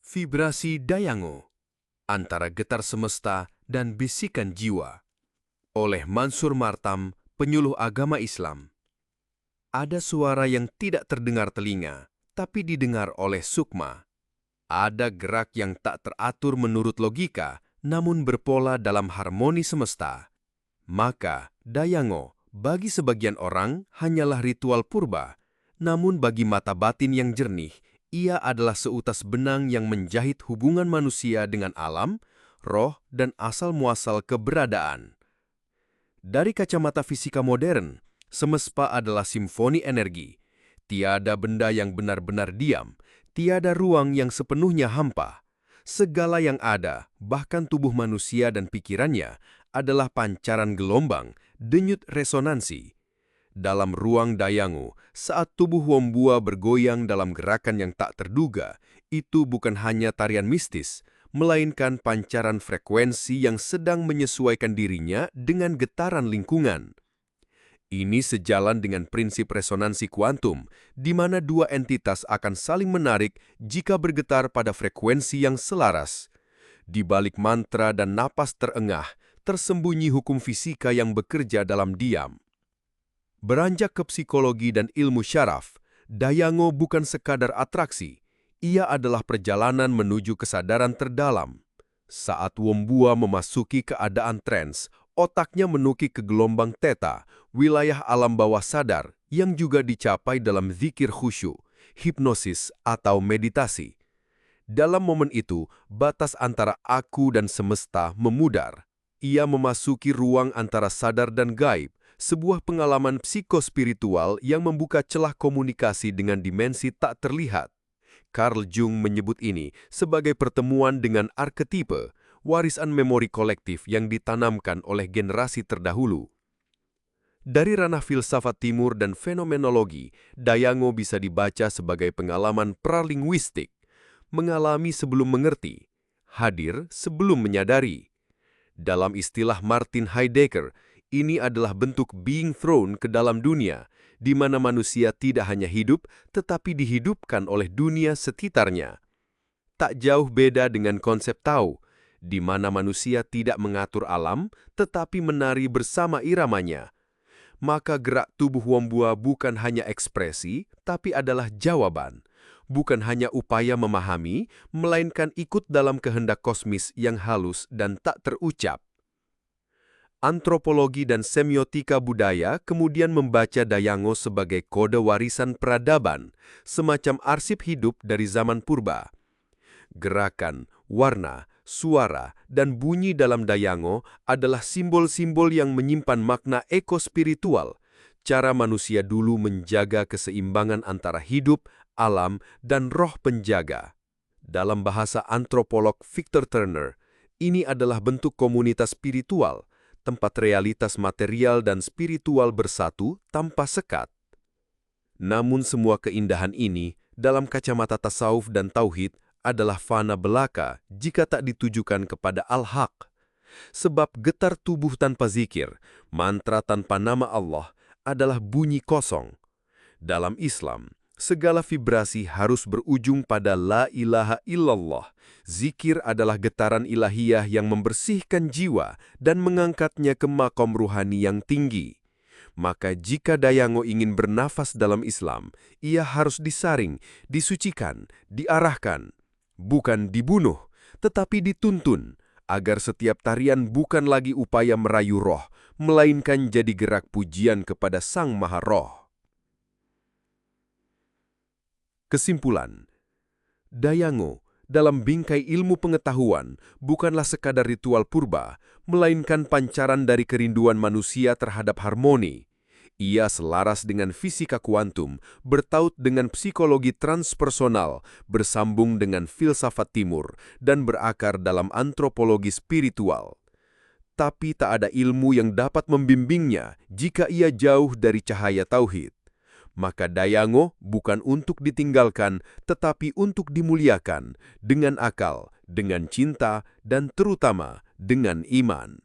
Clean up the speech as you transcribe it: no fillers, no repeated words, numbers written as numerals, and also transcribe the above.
Vibrasi Dayango, antara getar semesta dan bisikan jiwa. Oleh Mansur Martam, penyuluh agama Islam. Ada suara yang tidak terdengar telinga, tapi didengar oleh sukma. Ada gerak yang tak teratur menurut logika, namun berpola dalam harmoni semesta. Maka, Dayango, bagi sebagian orang, hanyalah ritual purba. Namun bagi mata batin yang jernih, ia adalah seutas benang yang menjahit hubungan manusia dengan alam, roh, dan asal-muasal keberadaan. Dari kacamata fisika modern, semesta adalah simfoni energi. Tiada benda yang benar-benar diam, tiada ruang yang sepenuhnya hampa. Segala yang ada, bahkan tubuh manusia dan pikirannya, adalah pancaran gelombang, denyut resonansi. Dalam ruang Dayango, saat tubuh Wombua bergoyang dalam gerakan yang tak terduga, itu bukan hanya tarian mistis, melainkan pancaran frekuensi yang sedang menyesuaikan dirinya dengan getaran lingkungan. Ini sejalan dengan prinsip resonansi kuantum, di mana dua entitas akan saling menarik jika bergetar pada frekuensi yang selaras. Di balik mantra dan napas terengah, tersembunyi hukum fisika yang bekerja dalam diam. Beranjak ke psikologi dan ilmu syaraf, Dayango bukan sekadar atraksi, ia adalah perjalanan menuju kesadaran terdalam. Saat Wombua memasuki keadaan trans, otaknya menukik ke gelombang theta, wilayah alam bawah sadar yang juga dicapai dalam zikir khusyuk, hipnosis atau meditasi. Dalam momen itu, batas antara aku dan semesta memudar. Ia memasuki ruang antara sadar dan gaib, sebuah pengalaman psikospiritual yang membuka celah komunikasi dengan dimensi tak terlihat. Carl Jung menyebut ini sebagai pertemuan dengan arketipe, warisan memori kolektif yang ditanamkan oleh generasi terdahulu. Dari ranah filsafat timur dan fenomenologi, Dayango bisa dibaca sebagai pengalaman pralinguistik, mengalami sebelum mengerti, hadir sebelum menyadari. Dalam istilah Martin Heidegger, ini adalah bentuk being thrown ke dalam dunia, di mana manusia tidak hanya hidup, tetapi dihidupkan oleh dunia sekitarnya. Tak jauh beda dengan konsep Tao, di mana manusia tidak mengatur alam, tetapi menari bersama iramanya. Maka gerak tubuh Wombua bukan hanya ekspresi, tapi adalah jawaban. Bukan hanya upaya memahami, melainkan ikut dalam kehendak kosmis yang halus dan tak terucap. Antropologi dan semiotika budaya kemudian membaca Dayango sebagai kode warisan peradaban, semacam arsip hidup dari zaman purba. Gerakan, warna, suara, dan bunyi dalam Dayango adalah simbol-simbol yang menyimpan makna ekospiritual, cara manusia dulu menjaga keseimbangan antara hidup, alam, dan roh penjaga. Dalam bahasa antropolog Victor Turner, ini adalah bentuk komunitas spiritual, tempat realitas material dan spiritual bersatu tanpa sekat. Namun semua keindahan ini, dalam kacamata tasawuf dan tauhid, adalah fana belaka jika tak ditujukan kepada Al-Haq. Sebab getar tubuh tanpa zikir, mantra tanpa nama Allah, adalah bunyi kosong. Dalam Islam, segala vibrasi harus berujung pada la ilaha illallah. Zikir adalah getaran ilahiyah yang membersihkan jiwa dan mengangkatnya ke makom ruhani yang tinggi. Maka jika Dayango ingin bernafas dalam Islam, ia harus disaring, disucikan, diarahkan. Bukan dibunuh, tetapi dituntun, agar setiap tarian bukan lagi upaya merayu roh, melainkan jadi gerak pujian kepada Sang Maha Roh. Kesimpulan, Dayango dalam bingkai ilmu pengetahuan bukanlah sekadar ritual purba, melainkan pancaran dari kerinduan manusia terhadap harmoni. Ia selaras dengan fisika kuantum, bertaut dengan psikologi transpersonal, bersambung dengan filsafat timur, dan berakar dalam antropologi spiritual. Tapi tak ada ilmu yang dapat membimbingnya jika ia jauh dari cahaya tauhid. Maka Dayango bukan untuk ditinggalkan, tetapi untuk dimuliakan dengan akal, dengan cinta, dan terutama dengan iman.